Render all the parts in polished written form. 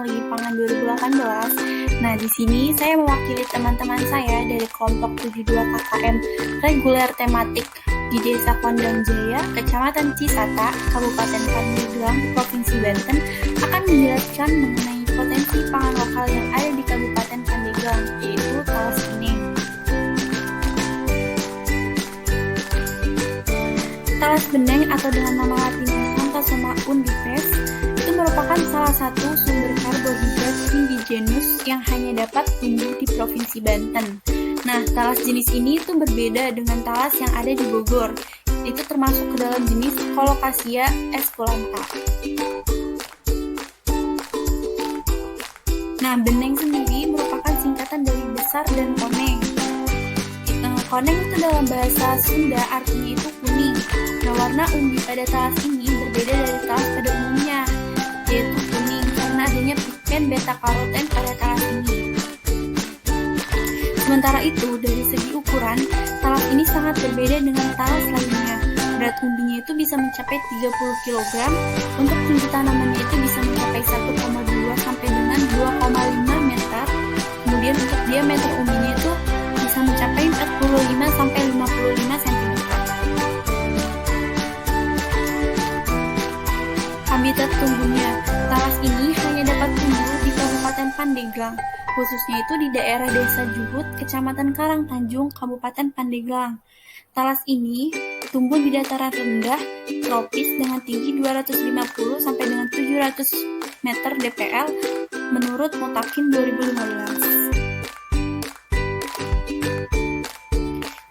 Teknologi Pangan 2018. Nah, di sini saya mewakili teman-teman saya dari kelompok 72 KKM reguler tematik di Desa Kondang Jaya, Kecamatan Cisata, Kabupaten Pandeglang, Provinsi Banten, akan menjelaskan mengenai potensi pangan lokal yang ada di Kabupaten Pandeglang, yaitu talas bening. Talas bening atau dengan nama latinnya Xanthosoma undipes itu merupakan salah satu sumber karbohidrat indigenus yang hanya dapat tumbuh di Provinsi Banten. Nah, talas jenis ini itu berbeda dengan talas yang ada di Bogor. Itu termasuk ke dalam jenis Colocasia esculenta. Nah, bening sendiri merupakan singkatan dari besar dan koneng. Koneng itu dalam bahasa Sunda artinya itu kuning. Nah, warna umbi pada talas ini berbeda dari talas pada umumnya, yaitu kuning karena adanya pigmen beta-karoten pada talas ini. Sementara itu, dari segi ukuran, talas ini sangat berbeda dengan talas lainnya. Berat umbinya itu bisa mencapai 30 kg, untuk tinggi tanamannya itu bisa mencapai 1,2 sampai dengan 2,5 meter. Kemudian untuk diameter umbinya itu bisa mencapai 45 sampai 55 cm. Habitat tumbuhnya, talas ini hanya dapat tumbuh di Kabupaten Pandeglang, khususnya itu di daerah Desa Juhut, Kecamatan Karangtanjung, Kabupaten Pandeglang. Talas ini tumbuh di dataran rendah tropis dengan tinggi 250 sampai dengan 700 meter DPL menurut Mutakin 2015.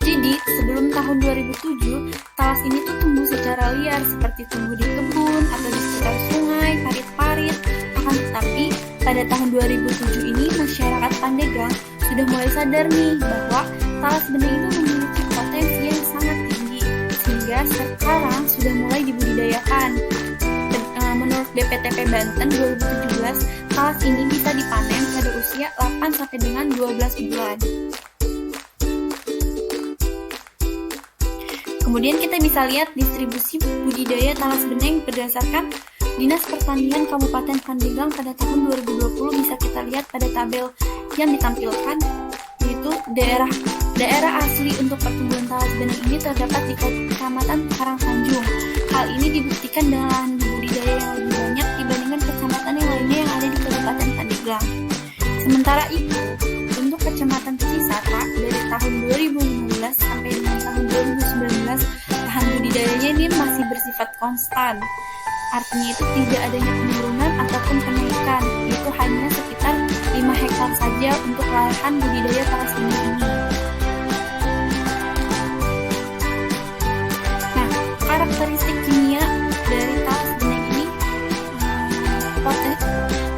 Jadi, sebelum tahun 2007, talas ini tuh tumbuh secara liar seperti tumbuh di kebun atau di sekitar sungai, parit-parit. Akan tetapi, pada tahun 2007 ini masyarakat Pandeglang sudah mulai sadar nih bahwa talas bening itu memiliki potensi yang sangat tinggi, sehingga sekarang sudah mulai dibudidayakan. Menurut BPTP Banten 2017, talas ini bisa dipanen pada usia 8 sampai dengan 12 bulan. Kemudian kita bisa lihat distribusi budidaya talas bening berdasarkan Dinas Pertanian Kabupaten Pandeglang pada tahun 2020 bisa kita lihat pada tabel yang ditampilkan, yaitu daerah asli untuk pertumbuhan talas bening ini terdapat di Kecamatan Karangtanjung. Hal ini dibuktikan dengan lahan budidaya yang lebih banyak dibandingkan kecamatan yang lainnya yang ada di Kabupaten Pandeglang. Sementara itu, untuk Kecamatan Cisata dari tahun 2015 sampai dengan tahun 2019, lahan budidayanya ini masih bersifat konstan. Artinya itu tidak adanya penurunan ataupun kenaikan, yaitu hanya sekitar 5 hektar saja untuk lahan budidaya talas bening ini. Nah, karakteristik kimia dari talas bening ini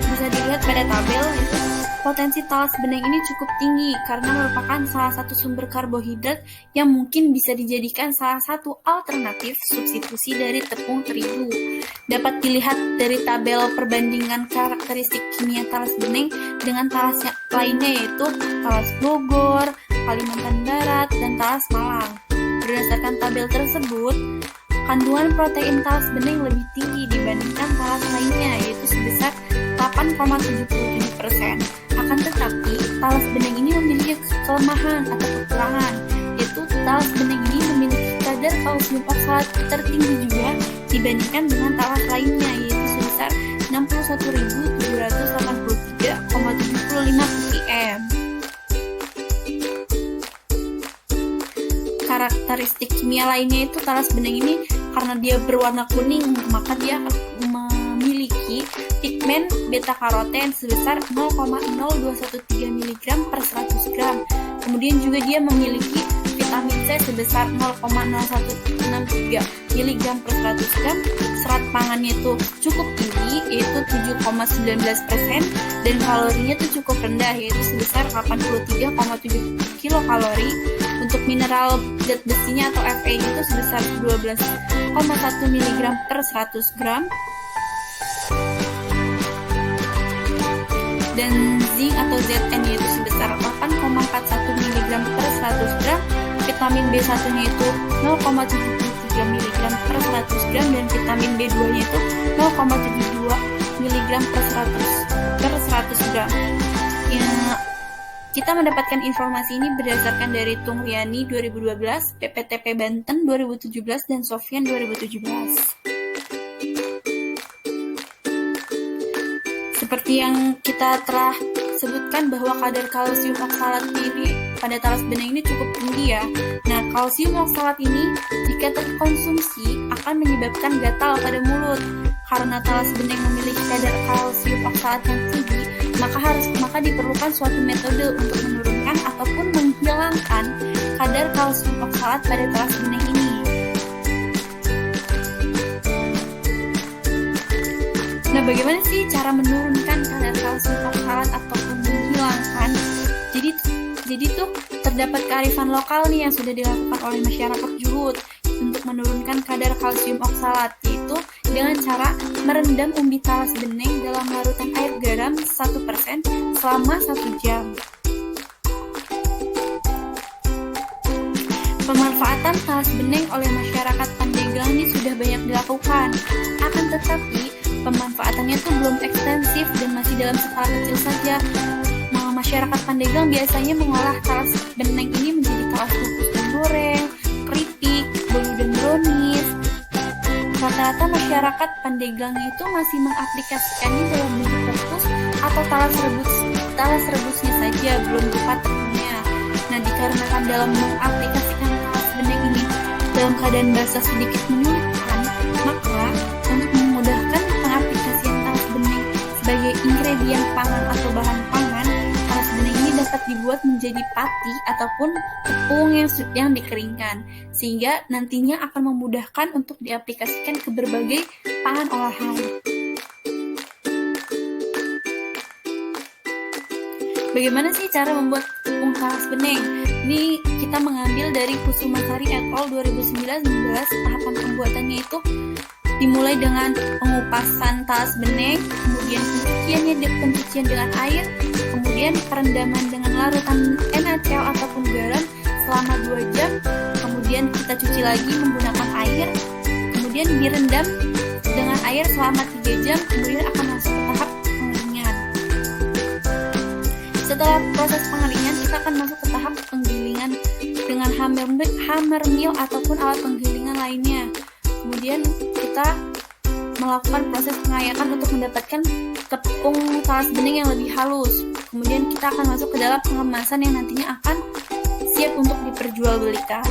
bisa dilihat pada tabel, itu potensi talas bening ini cukup tinggi karena merupakan salah satu sumber karbohidrat yang mungkin bisa dijadikan salah satu alternatif substitusi dari tepung terigu. Dapat dilihat dari tabel perbandingan karakteristik kimia talas bening dengan talas lainnya, yaitu talas Bogor, Kalimantan Barat, dan talas Malang. Berdasarkan tabel tersebut, kandungan protein talas bening lebih tinggi dibandingkan talas lainnya, yaitu sebesar 8,77%. Akan tetapi, talas bening ini memiliki kelemahan atau kekurangan, yaitu talas bening ini memiliki kadar kalsium oksalat tertinggi juga dibandingkan dengan talas lainnya, yaitu sebesar 61.783,75 ppm. Karakteristik kimia lainnya itu talas bening ini karena dia berwarna kuning, maka dia memiliki pigmen beta-karoten sebesar 0,0213 mg per 100 gram. Kemudian juga dia memiliki vitamin C sebesar 0,0163 mg per 100 gram. Serat pangannya itu cukup tinggi, yaitu 7,19%, dan kalorinya itu cukup rendah, yaitu sebesar 83,7 kilokalori. Untuk mineral zat besinya atau Fe itu sebesar 12,1 mg per 100 gram. Dan zinc atau Zn yaitu sebesar 8,41 mg per 100 gram. Vitamin B1-nya itu 0,73 mg per 100 gram, dan vitamin B2-nya itu 0,72 mg mg per 100 gram. Ya, kita mendapatkan informasi ini berdasarkan dari Tung Riani 2012, PPTP Banten 2017, dan Sofyan 2017. Seperti yang kita telah sebutkan bahwa kadar kalsium oksalat ini pada talas bening ini cukup tinggi ya. Nah, kalsium oksalat ini jika terkonsumsi akan menyebabkan gatal pada mulut. Karena talas bening memiliki kadar kalsium oksalat yang tinggi, maka diperlukan suatu metode untuk menurunkan ataupun menghilangkan kadar kalsium oksalat pada talas bening ini. Nah, bagaimana sih cara menurunkan kadar kalsium oksalat ataupun menghilangkan? Jadi tuh terdapat kearifan lokal nih yang sudah dilakukan oleh masyarakat Juhut untuk menurunkan kadar kalsium oksalat, yaitu dengan cara merendam umbi talas bening dalam larutan air garam 1% selama 1 jam. Pemanfaatan talas bening oleh masyarakat Pandeglang ini sudah banyak dilakukan. Akan tetapi, pemanfaatannya itu belum ekstensif dan masih dalam skala kecil saja. Masyarakat Pandeglang biasanya mengolah talas bening ini menjadi talas kukus dan goreng, keripik, bolu dan brownies. Rata-rata masyarakat Pandeglang itu masih mengaplikasikannya dalam bentuk kukus atau talas rebusnya saja, belum berupa tepungnya. Nah, dikarenakan dalam mengaplikasikan talas bening ini dalam keadaan basah sedikit menyulitkan, maka untuk memudahkan pengaplikasian talas bening sebagai ingredient pangan atau bahan pangan, talas bening ini dapat dibuat menjadi pati ataupun tepung yang dikeringkan, sehingga nantinya akan memudahkan untuk diaplikasikan ke berbagai pangan olahan. Bagaimana sih cara membuat tepung talas bening? Ini kita mengambil dari Kusumasari et al. 2019. Tahapan pembuatannya itu dimulai dengan pengupasan talas bening, kemudian pencucian dengan air, kemudian perendaman dengan larutan NaCl ataupun garam selama 2 jam, kemudian kita cuci lagi menggunakan air, kemudian direndam dengan air selama 3 jam, kemudian akan masuk ke tahap pengeringan. Setelah proses pengeringan, kita akan masuk ke tahap penggilingan dengan hammer mill ataupun alat penggilingan lainnya. Kemudian kita melakukan proses pengayakan untuk mendapatkan tepung talas bening yang lebih halus. Kemudian kita akan masuk ke dalam pengemasan yang nantinya akan siap untuk diperjualbelikan.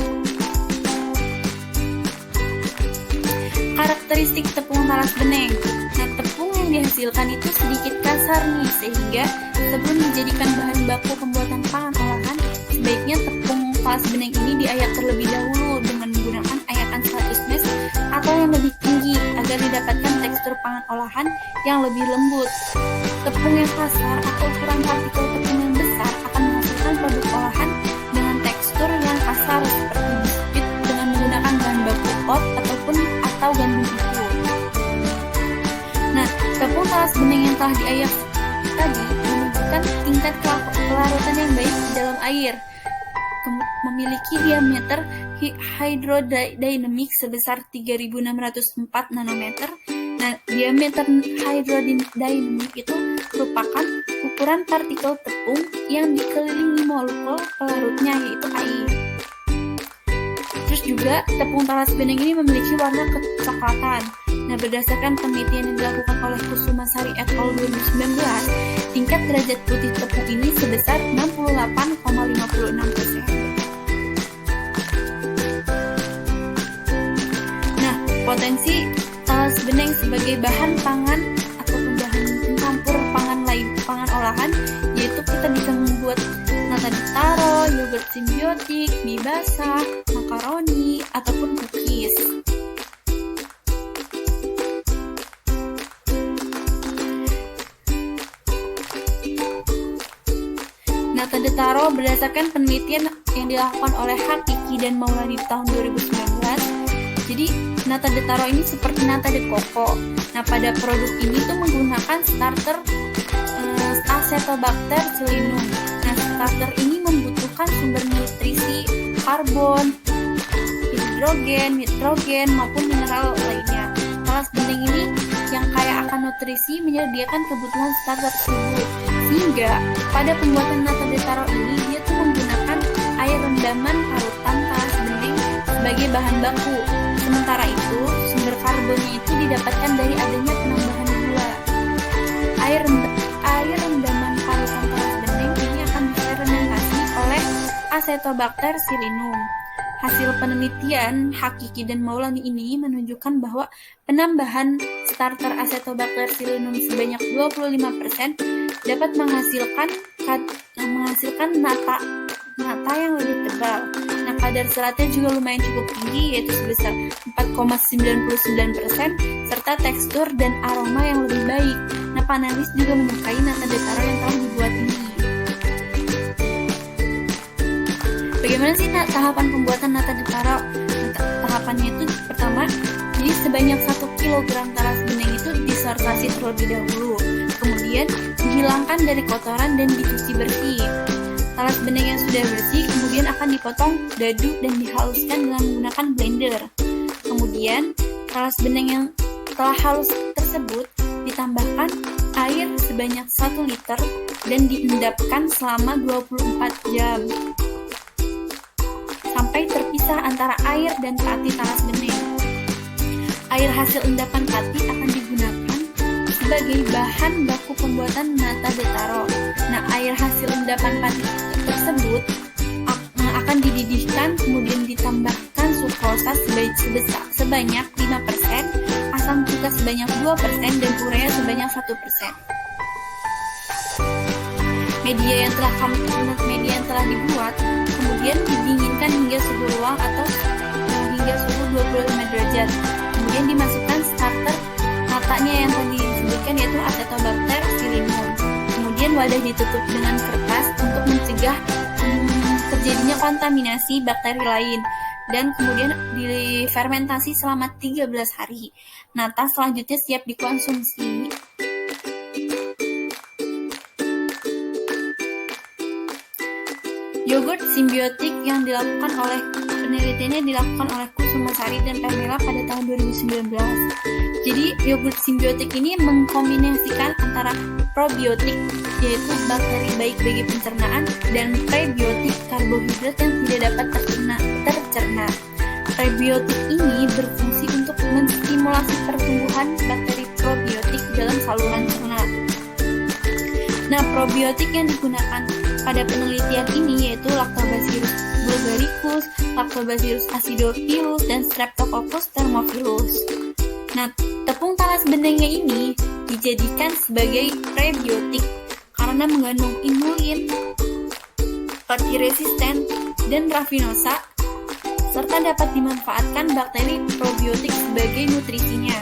Karakteristik tepung talas bening. Nah, tepung yang dihasilkan itu sedikit kasar nih, sehingga sebelum dijadikan bahan baku pembuatan pangan olahan, sebaiknya tepung talas bening ini diayak terlebih dahulu dengan menggunakan ayakan 100 mesh atau yang lebih tinggi agar didapatkan tekstur pangan olahan yang lebih lembut. Tepung yang kasar atau ukuran partikel tepung yang besar akan menghasilkan produk olahan dengan tekstur yang kasar seperti biskuit dengan menggunakan bahan baku oat atau gandum utuh. Nah, tepung talas bening yang telah diayak tadi menunjukkan tingkat kelarutan yang baik di dalam air. Memiliki diameter hydrodynamic sebesar 3604 nanometer. Nah, diameter hydrodynamic itu merupakan ukuran partikel tepung yang dikelilingi molekul pelarutnya, yaitu air. Terus juga tepung talas bening ini memiliki warna kecoklatan. Nah, berdasarkan penelitian yang dilakukan oleh Kusumasari et al. 2019, tingkat derajat putih tepung ini sebesar 68,56%. Nah, potensi talas bening sebagai bahan pangan ataupun bahan pencampur pangan olahan, yaitu kita bisa membuat nata de taro, yogurt simbiotik, mie basah, makaroni, ataupun cookies. Nata de taro berdasarkan penelitian yang dilakukan oleh Hakiki dan Maulani di tahun 2019. Jadi nata de taro ini seperti nata de coco. Nah, pada produk ini tuh menggunakan starter Acetobacter celinum. Nah, starter ini membutuhkan sumber nutrisi karbon, hidrogen, nitrogen maupun mineral lainnya. talas bening ini yang kaya akan nutrisi menyediakan kebutuhan starter tersebut. Sehingga pada pembuatan nata de taro ini dia tuh menggunakan air rendaman parutan talas bening sebagai bahan baku. Sementara itu sumber karbonnya itu didapatkan dari adanya penambahan gula. Air rendaman parutan talas bening ini akan difermentasi oleh Acetobacter xylinum. Hasil penelitian Hakiki dan Maulani ini menunjukkan bahwa penambahan starter Acetobacter xylinum sebanyak 25% dapat menghasilkan nata yang lebih tebal. Nah, kadar seratnya juga lumayan cukup tinggi, yaitu sebesar 4,99%, serta tekstur dan aroma yang lebih baik. Nah, panelis juga menyukai nata de taro yang telah dibuat ini. Bagaimana sih tahapan pembuatan nata de taro? Tahapannya itu pertama, jadi sebanyak 1 kg talas bening itu disortasi terlebih dahulu. Kemudian dihilangkan dari kotoran dan dicuci bersih. Talas bening yang sudah bersih kemudian akan dipotong dadu dan dihaluskan dengan menggunakan blender. Kemudian talas bening yang telah halus tersebut ditambahkan air sebanyak 1 liter dan diendapkan selama 24 jam sampai terpisah antara air dan pati talas bening. Air hasil endapan pati akan digunakan sebagai bahan baku pembuatan nata de taro. Nah, air hasil endapan pati tersebut akan dididihkan, kemudian ditambahkan sukrosa sebanyak 5%, asam cuka sebanyak 2%, dan urea sebanyak 1%. Media yang telah dibuat kemudian didinginkan hingga suhu ruang atau hingga suhu 25 derajat. Kemudian dimasukkan starter natanya yang tadi disebutkan, yaitu Acetobacter xylinum. Kemudian wadah ditutup dengan kertas untuk mencegah terjadinya kontaminasi bakteri lain, dan kemudian difermentasi selama 13 hari. Nata selanjutnya siap dikonsumsi. Yogurt simbiotik yang penelitiannya dilakukan oleh Kusumasari dan Pamela pada tahun 2019. Jadi yogurt simbiotik ini mengkombinasikan antara probiotik, yaitu bakteri baik bagi pencernaan, dan prebiotik, karbohidrat yang tidak dapat tercerna. Prebiotik ini berfungsi untuk menstimulasi pertumbuhan bakteri probiotik dalam saluran cerna. Nah, probiotik yang digunakan pada penelitian ini yaitu Lactobacillus bulgaricus, Lactobacillus acidophilus, dan Streptococcus thermophilus. Nah, tepung talas beningnya ini dijadikan sebagai prebiotik karena mengandung inulin, resisten, dan rafinosa, serta dapat dimanfaatkan bakteri probiotik sebagai nutrisinya.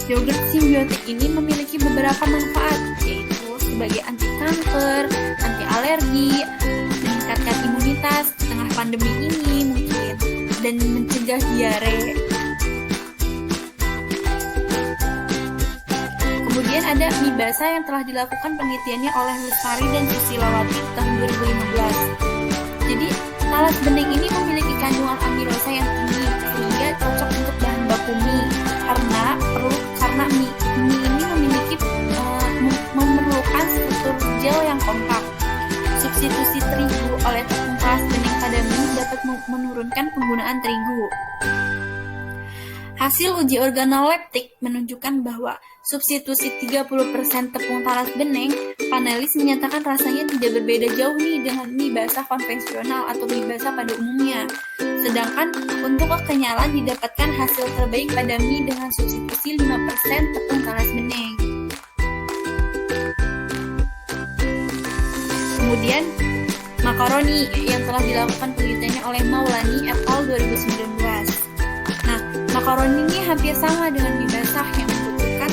Yogurt simbiotik ini memiliki beberapa manfaat, yaitu sebagai anti kanker, anti alergi, meningkatkan imunitas di tengah pandemi ini mungkin, dan mencegah diare. Kemudian ada mie basah yang telah dilakukan penelitiannya oleh Lestari dan Susilawati tahun 2015. Jadi talas bening ini memiliki kandungan amilosa yang tinggi sehingga cocok untuk bahan baku mie karena mie ini memiliki memerlukan struktur gel yang kompak. Substitusi terigu oleh tepung talas bening pada mie dapat menurunkan penggunaan terigu. Hasil uji organoleptik menunjukkan bahwa substitusi 30% tepung talas bening, panelis menyatakan rasanya tidak berbeda jauh nih dengan mie basah konvensional atau mie basah pada umumnya. Sedangkan untuk kekenyalan didapatkan hasil terbaik pada mie dengan substitusi 5% tepung talas bening. Kemudian makaroni yang telah dilakukan penelitiannya oleh Maulani et al. 2019. Nah, makaroni ini hampir sama dengan mie basah yang membutuhkan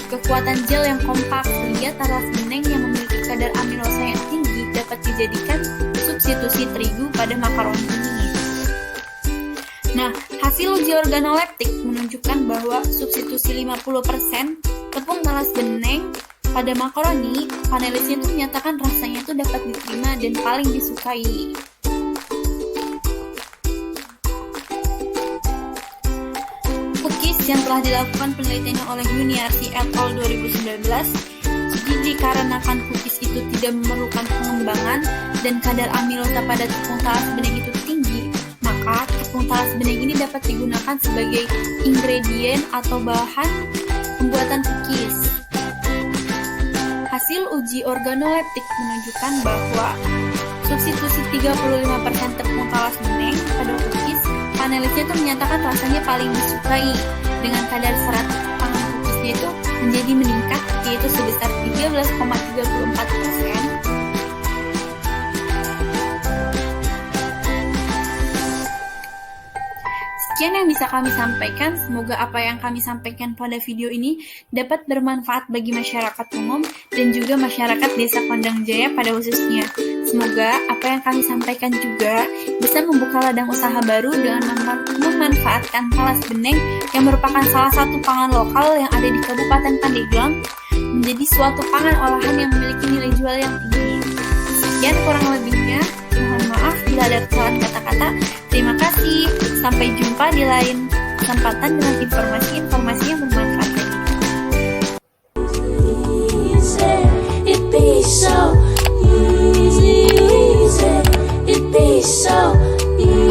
kekuatan gel yang kompak, sehingga talas bening yang memiliki kadar amilosa yang tinggi dapat dijadikan substitusi terigu pada makaroni ini. Nah, hasil uji organoleptik menunjukkan bahwa substitusi 50% tepung talas bening pada makaroni, panelisnya itu menyatakan rasanya itu dapat diterima dan paling disukai. Cookies yang telah dilakukan penelitiannya oleh Yuniarti et al. 2019. Jadi dikarenakan cookies itu tidak memerlukan pengembangan dan kadar amilosa pada tepung talas bening itu tinggi, maka tepung talas bening ini dapat digunakan sebagai ingredien atau bahan pembuatan cookies. Hasil uji organoleptik menunjukkan bahwa substitusi 35% tepung talas bening pada cookies, panelisnya itu menyatakan rasanya paling disukai dengan kadar serat pangan cookiesnya itu menjadi meningkat, yaitu sebesar 13,34%. Sekian yang bisa kami sampaikan. Semoga apa yang kami sampaikan pada video ini dapat bermanfaat bagi masyarakat umum dan juga masyarakat Desa Kondang Jaya pada khususnya. Semoga apa yang kami sampaikan juga bisa membuka ladang usaha baru dengan memanfaatkan talas bening yang merupakan salah satu pangan lokal yang ada di Kabupaten Pandeglang menjadi suatu pangan olahan yang memiliki nilai jual yang tinggi. Sekian kurang lebihnya. Mohon maaf bila ada kesalahan kata-kata. Terima kasih. Sampai jumpa di lain kesempatan dengan informasi-informasi yang bermanfaat.